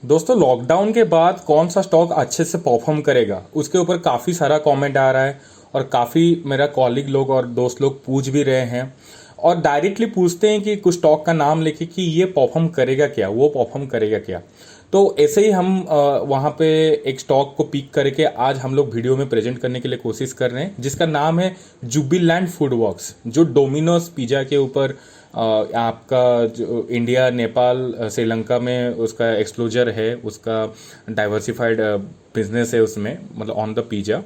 दोस्तों लॉकडाउन के बाद कौन सा स्टॉक अच्छे से परफॉर्म करेगा, उसके ऊपर काफ़ी सारा कमेंट आ रहा है और काफ़ी मेरा कॉलीग लोग और दोस्त लोग पूछ भी रहे हैं और डायरेक्टली पूछते हैं कि कुछ स्टॉक का नाम लेके कि ये परफॉर्म करेगा क्या, वो परफॉर्म करेगा क्या। तो ऐसे ही हम वहाँ पे एक स्टॉक को पिक करके आज हम लोग वीडियो में प्रेजेंट करने के लिए कोशिश कर रहे हैं, जिसका नाम है जुबिलैंड फूड वर्क्स, जो डोमिनोज पिज़्ज़ा के ऊपर आपका जो इंडिया, नेपाल, श्रीलंका में उसका एक्सप्लोजर है, उसका डाइवर्सिफाइड बिजनेस है उसमें, मतलब ऑन द पिज़्ज़ा।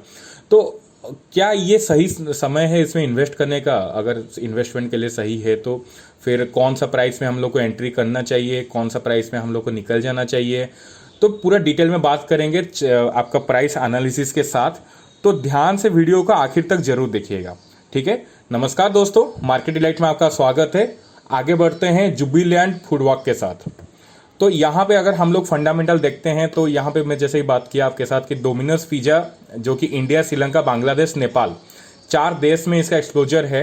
तो क्या ये सही समय है इसमें इन्वेस्ट करने का? अगर इन्वेस्टमेंट के लिए सही है तो फिर कौन सा प्राइस में हम लोग को एंट्री करना चाहिए, कौन सा प्राइस में हम लोग को निकल जाना चाहिए, तो पूरा डिटेल में बात करेंगे आपका प्राइस एनालिसिस के साथ। तो ध्यान से वीडियो को आखिर तक जरूर देखिएगा, ठीक है। नमस्कार दोस्तों, मार्केट डिलाइट में आपका स्वागत है। आगे बढ़ते हैं जुबिलैंड फूड वर्क के साथ। तो यहाँ पे अगर हम लोग फंडामेंटल देखते हैं तो यहाँ पे मैं जैसे ही बात किया आपके साथ कि डोमिनोज पिज़्ज़ा जो कि इंडिया, श्रीलंका, बांग्लादेश, नेपाल, 4 देश में इसका एक्सप्लोजर है।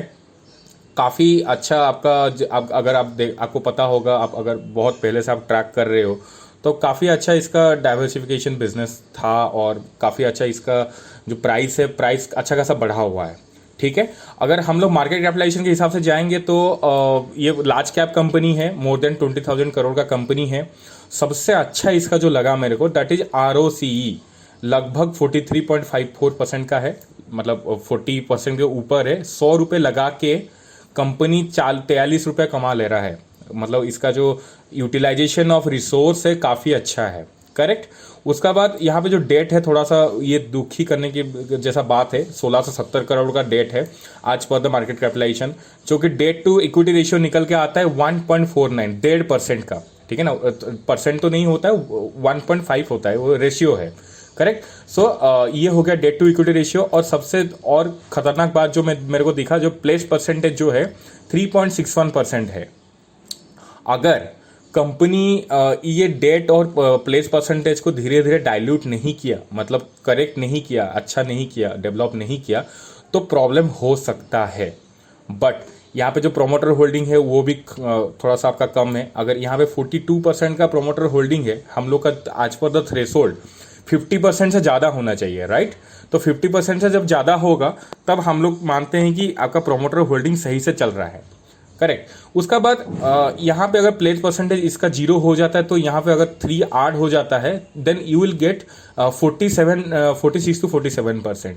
काफ़ी अच्छा अगर आपको पता होगा, आप अगर बहुत पहले से आप ट्रैक कर रहे हो तो काफ़ी अच्छा इसका डाइवर्सिफिकेशन बिजनेस था और काफ़ी अच्छा इसका जो प्राइस है, प्राइस अच्छा खासा बढ़ा हुआ है, ठीक है। अगर हम लोग मार्केट कैपिटलाइजेशन के हिसाब से जाएंगे तो ये लार्ज कैप कंपनी है, मोर देन 20,000 करोड़ का कंपनी है। सबसे अच्छा इसका जो लगा मेरे को, दैट इज ROCE लगभग 43.54% का है, मतलब 40% के ऊपर है। 100 रुपये लगा के कंपनी 43 रुपये कमा ले रहा है, मतलब इसका जो यूटिलाइजेशन ऑफ रिसोर्स है काफ़ी अच्छा है, करेक्ट। उसका बाद यहाँ पे जो डेट है, थोड़ा सा ये दुखी करने की जैसा बात है। 1670 करोड़ का डेट है आज पर द मार्केट कैपिटलाइजेशन, जो कि डेट टू इक्विटी रेशियो निकल के आता है 1.49, 1.5% का, ठीक है ना। परसेंट तो नहीं होता है, 1.5 होता है, वो रेशियो है, करेक्ट। सो ये हो गया डेट टू इक्विटी रेशियो। और सबसे और खतरनाक बात जो मेरे को दिखा, जो प्लेस परसेंटेज जो है 3.61% है। अगर कंपनी ये डेट और प्लेस परसेंटेज को धीरे धीरे डाइल्यूट नहीं किया, मतलब करेक्ट नहीं किया, अच्छा नहीं किया, डेवलप नहीं किया, तो प्रॉब्लम हो सकता है। बट यहाँ पे जो प्रोमोटर होल्डिंग है वो भी थोड़ा सा आपका कम है। अगर यहाँ पे 42% का प्रोमोटर होल्डिंग है, हम लोग का आज पर द थ्रेशोल्ड 50% से ज़्यादा होना चाहिए, राइट। तो 50% से जब ज़्यादा होगा तब हम लोग मानते हैं कि आपका प्रोमोटर होल्डिंग सही से चल रहा है, करेक्ट। उसका बाद यहाँ पे अगर प्लेस परसेंटेज इसका 0 हो जाता है तो यहाँ पे अगर 3 ऐड हो जाता है, then you will get 46 to 47%,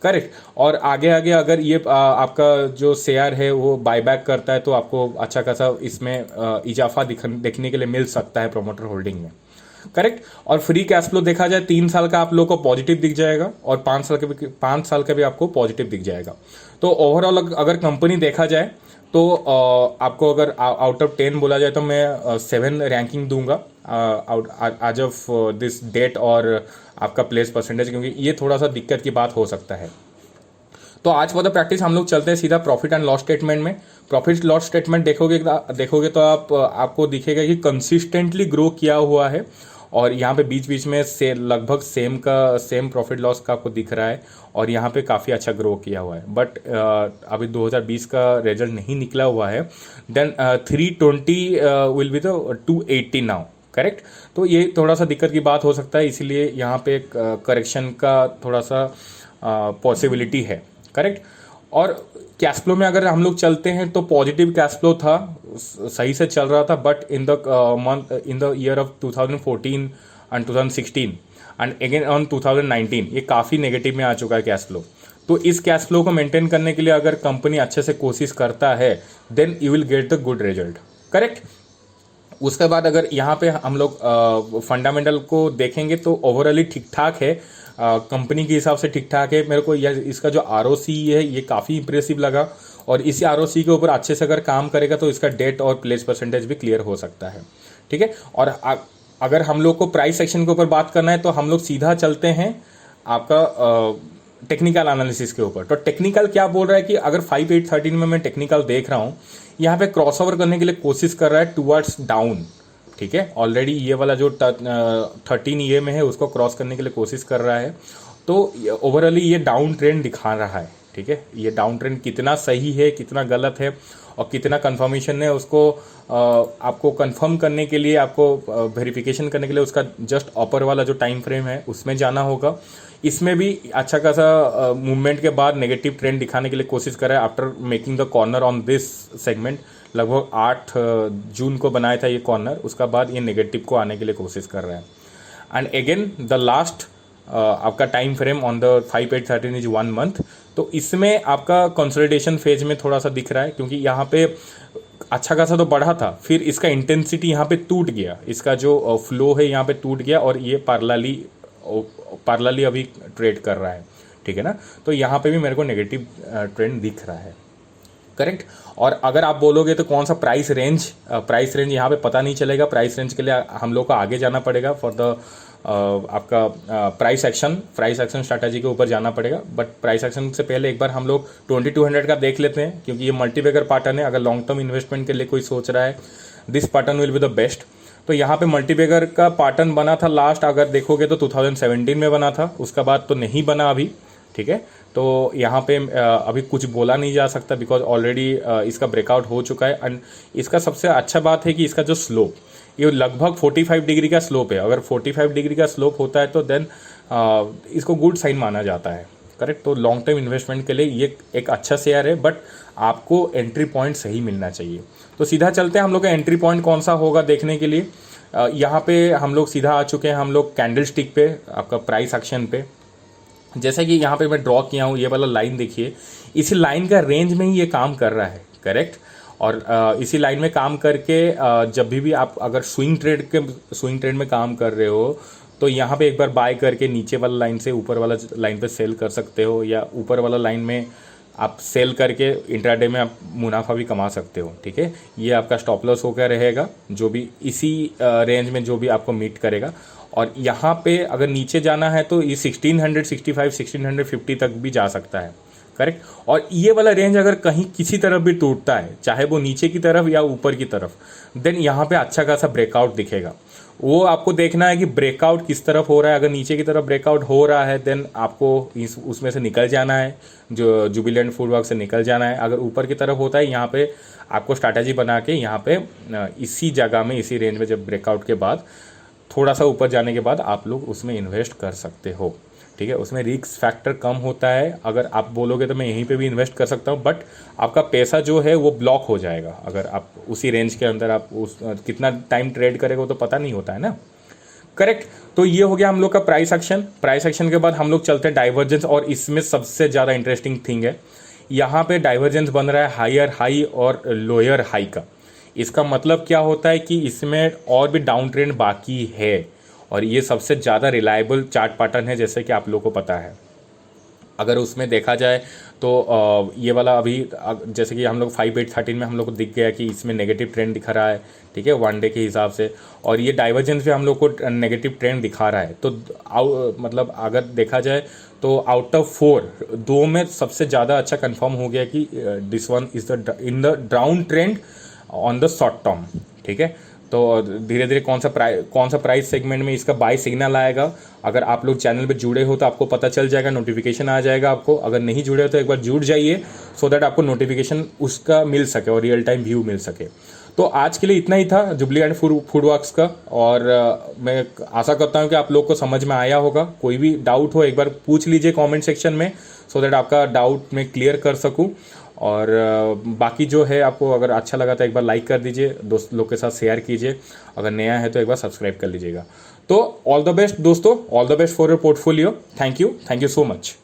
correct. और आगे आगे अगर ये आपका जो शेयर है वो बायबैक करता है तो आपको अच्छा खासा इसमें इजाफा देखने के लिए मिल सकता है प्रोमोटर होल्डिंग में, करेक्ट। और फ्री कैश फ्लो देखा जाए 3 साल का आप लोग को पॉजिटिव दिख जाएगा और 5 साल का भी आपको पॉजिटिव दिख जाएगा। तो ओवरऑल अगर कंपनी देखा जाए तो आपको अगर आउट ऑफ 10 बोला जाए तो मैं 7 रैंकिंग दूंगा आज ऑफ दिस डेट और आपका प्लेस परसेंटेज, क्योंकि ये थोड़ा सा दिक्कत की बात हो सकता है। तो आज फॉर द प्रैक्टिस हम लोग चलते हैं सीधा प्रॉफिट एंड लॉस स्टेटमेंट में। प्रॉफिट लॉस स्टेटमेंट देखोगे तो आपको दिखेगा कि कंसिस्टेंटली ग्रो किया हुआ है और यहाँ पे बीच बीच में से लगभग सेम प्रॉफिट लॉस का आपको दिख रहा है और यहाँ पे काफ़ी अच्छा ग्रो किया हुआ है। बट अभी 2020 का रिजल्ट नहीं निकला हुआ है। Then 320 will be the 280 now, correct. तो ये थोड़ा सा दिक्कत की बात हो सकता है, इसीलिए यहाँ पे करेक्शन का थोड़ा सा पॉसिबिलिटी है, करेक्ट। और कैश फ्लो में अगर हम लोग चलते हैं तो पॉजिटिव कैश फ्लो था, सही से चल रहा था। But in the year of 2014 and 2016 and again on 2019 ये काफ़ी नेगेटिव में आ चुका है कैश फ्लो। तो इस कैश फ्लो को मेंटेन करने के लिए अगर कंपनी अच्छे से कोशिश करता है, then you will get the good result, correct. उसके बाद अगर यहाँ पे हम लोग फंडामेंटल को देखेंगे तो ओवरऑली ठीक ठाक है, कंपनी के हिसाब से ठीक ठाक है। मेरे को इसका जो ROCE है ये काफ़ी इंप्रेसिव लगा और इसी ROCE के ऊपर अच्छे से अगर काम करेगा तो इसका डेट और प्लेस परसेंटेज भी क्लियर हो सकता है, ठीक है। और अगर हम लोग को प्राइस सेक्शन के ऊपर बात करना है तो हम लोग सीधा चलते हैं आपका टेक्निकल एनालिसिस के ऊपर। तो टेक्निकल क्या बोल रहा है कि अगर 5813 में मैं टेक्निकल देख रहा हूँ, यहाँ पे क्रॉसओवर करने के लिए कोशिश कर रहा है टुवर्ड्स डाउन, ठीक है। ऑलरेडी ये वाला जो 13 ये में है उसको क्रॉस करने के लिए कोशिश कर रहा है। तो ओवरऑली ये डाउन ट्रेंड दिखा रहा है, ठीक है, ये डाउन ट्रेंड कितना सही है कितना गलत है और कितना कंफर्मेशन है उसको आपको कंफर्म करने के लिए, आपको वेरिफिकेशन करने के लिए उसका जस्ट अपर वाला जो टाइम फ्रेम है उसमें जाना होगा। इसमें भी अच्छा खासा मूवमेंट के बाद नेगेटिव ट्रेंड दिखाने के लिए कोशिश कर रहा है after making the corner on this segment. लगभग 8 जून को बनाया था ये कॉर्नर, उसका बाद ये नेगेटिव को आने के लिए कोशिश कर रहा है। एंड अगेन द लास्ट आपका time frame on the 5813 is 1 month. तो इसमें आपका कंसोलिडेशन फेज में थोड़ा सा दिख रहा है, क्योंकि यहाँ पे अच्छा खासा तो बढ़ा था, फिर इसका इंटेंसिटी यहाँ पे टूट गया, इसका जो फ्लो है यहाँ पे टूट गया और ये पैरेलली अभी ट्रेड कर रहा है, ठीक है ना। तो यहाँ पे भी मेरे को नेगेटिव ट्रेंड दिख रहा है, करेक्ट। और अगर आप बोलोगे तो कौन सा प्राइस रेंज यहाँ पे पता नहीं चलेगा। प्राइस रेंज के लिए हम लोग को आगे जाना पड़ेगा फॉर द आपका प्राइस एक्शन स्ट्रैटेजी के ऊपर जाना पड़ेगा। बट प्राइस एक्शन से पहले एक बार हम लोग 2200 का देख लेते हैं, क्योंकि ये मल्टीबैगर पैटर्न है। अगर लॉन्ग टर्म इन्वेस्टमेंट के लिए कोई सोच रहा है, this pattern will be the best. तो यहाँ पे मल्टीबैगर का पैटर्न बना था लास्ट, अगर देखोगे तो 2017 में बना था, उसका बाद तो नहीं बना अभी, ठीक है। तो यहाँ पे अभी कुछ बोला नहीं जा सकता बिकॉज ऑलरेडी इसका ब्रेकआउट हो चुका है। एंड इसका सबसे अच्छा बात है कि इसका जो स्लोप, ये लगभग 45 डिग्री का स्लोप है। अगर 45 डिग्री का स्लोप होता है तो देन इसको गुड साइन माना जाता है, करेक्ट। तो लॉन्ग टर्म इन्वेस्टमेंट के लिए ये एक अच्छा शेयर है, बट आपको एंट्री पॉइंट सही मिलना चाहिए। तो सीधा चलते हैं हम लोग का एंट्री पॉइंट कौन सा होगा देखने के लिए। यहाँ पे हम लोग सीधा आ चुके हैं, हम लोग कैंडल स्टिक पे, आपका प्राइस एक्शन पे। जैसा कि यहाँ पे मैं ड्रॉ किया हूँ, ये वाला लाइन देखिए, इसी लाइन का रेंज में ही ये काम कर रहा है, करेक्ट। और इसी लाइन में काम करके जब भी आप अगर स्विंग ट्रेड में काम कर रहे हो तो यहाँ पे एक बार बाय करके नीचे वाला लाइन से ऊपर वाला लाइन पे सेल कर सकते हो, या ऊपर वाला लाइन में आप सेल करके इंट्राडे में आप मुनाफा भी कमा सकते हो, ठीक है। ये आपका स्टॉप लॉस होकर रहेगा, जो भी इसी रेंज में जो भी आपको मीट करेगा। और यहाँ पे अगर नीचे जाना है तो ये 1665 1650 तक भी जा सकता है, करेक्ट। और ये वाला रेंज अगर कहीं किसी तरफ भी टूटता है, चाहे वो नीचे की तरफ या ऊपर की तरफ, देन यहाँ पे अच्छा खासा ब्रेकआउट दिखेगा। वो आपको देखना है कि ब्रेकआउट किस तरफ हो रहा है। अगर नीचे की तरफ ब्रेकआउट हो रहा है देन आपको उसमें से निकल जाना है, जो जुबिलेंट फूडवर्क से निकल जाना है। अगर ऊपर की तरफ होता है, यहाँ पे आपको स्ट्रैटेजी बना के यहाँ पे इसी जगह में, इसी रेंज में जब ब्रेकआउट के बाद थोड़ा सा ऊपर जाने के बाद आप लोग उसमें इन्वेस्ट कर सकते हो, ठीक है। उसमें रिस्क फैक्टर कम होता है। अगर आप बोलोगे तो मैं यहीं पे भी इन्वेस्ट कर सकता हूँ, बट आपका पैसा जो है वो ब्लॉक हो जाएगा अगर आप उसी रेंज के अंदर आप कितना टाइम ट्रेड करेगा तो पता नहीं होता है ना, करेक्ट। तो ये हो गया हम लोग का प्राइस एक्शन के बाद हम लोग चलते हैं डाइवर्जेंस। और इसमें सबसे ज़्यादा इंटरेस्टिंग थिंग है, यहाँ पे डाइवर्जेंस बन रहा है हायर हाई और लोअर हाई का। इसका मतलब क्या होता है कि इसमें और भी डाउन ट्रेंड बाकी है, और ये सबसे ज़्यादा रिलायबल चार्ट पैटर्न है, जैसे कि आप लोगों को पता है। अगर उसमें देखा जाए तो ये वाला अभी जैसे कि हम लोग 5813 में हम लोग को दिख गया कि इसमें नेगेटिव ट्रेंड दिखा रहा है, ठीक है, 1 डे के हिसाब से। और ये डाइवर्जेंस भी हम लोग को नेगेटिव ट्रेंड दिखा रहा है। तो मतलब अगर देखा जाए तो आउट ऑफ 4, 2 में सबसे ज़्यादा अच्छा कंफर्म हो गया कि this one is the in the down trend on the short term, ठीक है। तो धीरे धीरे कौन सा प्राइस सेगमेंट में इसका बाय सिग्नल आएगा। अगर आप लोग चैनल पे जुड़े हो तो आपको पता चल जाएगा, नोटिफिकेशन आ जाएगा आपको। अगर नहीं जुड़े हो तो एक बार जुड़ जाइए, सो दैट आपको नोटिफिकेशन उसका मिल सके और रियल टाइम व्यू मिल सके। तो आज के लिए इतना ही था जुबलेंट फूडवर्क्स का, और मैं आशा करता हूँ कि आप लोग को समझ में आया होगा। कोई भी डाउट हो एक बार पूछ लीजिए कमेंट सेक्शन में, सो दैट आपका डाउट मैं क्लियर कर सकूँ। और बाकी जो है, आपको अगर अच्छा लगा तो एक बार लाइक कर दीजिए, दोस्त लोग के साथ शेयर कीजिए। अगर नया है तो एक बार सब्सक्राइब कर लीजिएगा। तो ऑल द बेस्ट दोस्तों, all the best for your portfolio. Thank you so much.